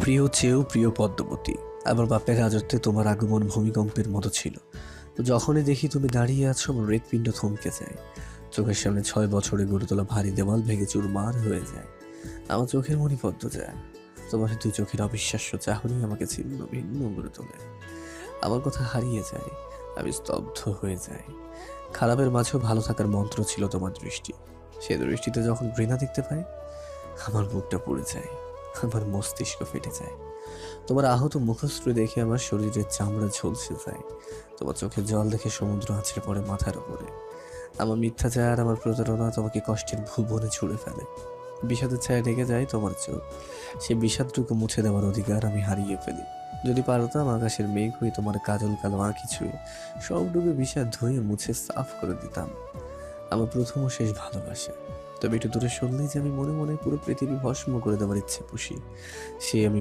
প্রিয় চেয়েও প্রিয় পদ্মবতী, আমার বাপের রাজত্বে তোমার আগমন ভূমিকম্পের মতো ছিল। তো যখনই দেখি তুমি দাঁড়িয়ে আছো, আমার হৃৎপিণ্ড থমকে যায়। চোখের সামনে 6 বছরে গড়ে তোলা ভারী দেওয়াল ভেঙে চুরমার হয়ে যায়। আমার চোখের মনি পদ্ম যায়। তোমার দুই চোখের অবিশ্বাস্য চাহনি আমাকে ছিন্ন ভিন্ন করে তোলে। আমার কথা হারিয়ে যায়, আমি স্তব্ধ হয়ে যাই। খারাপের মাঝেও ভালো থাকার মন্ত্র ছিল তোমার দৃষ্টি। সে দৃষ্টিতে যখন ঘৃণা দেখতে পাই, আমার বুকটা পুড়ে যায়, আমার মস্তিষ্ক ফেটে যায়। তোমার আহত মুখশ্রী দেখে আমার শরীরের চামড়া ঝলসে যায়। তোমার চোখের জল দেখে সমুদ্র আছড়ে পড়ে মাথার উপরে। আমার মিথ্যাচার আর আমার প্রতারণা তোমাকে কষ্টের ভুবনে ছুঁড়ে ফেলে। বিষাদের ছায়া ঢেকে যায় তোমার চোখ। সেই বিষাদটুকু মুছে দেওয়ার অধিকার আমি হারিয়ে ফেলি। যদি পারতাম আকাশের মেঘ হয়ে তোমার কাজল কালো আঁখি ছুঁয়ে সব ডুবে বিষাদ ধুয়ে মুছে সাফ করে দিতাম। আমার প্রথম ও শেষ ভালোবাসা। তবে একটু দূরে সরলেই যে আমি মনে মনে পুরো পৃথিবী ভস্ম করে দেওয়ার ইচ্ছে পুষি। সে আমি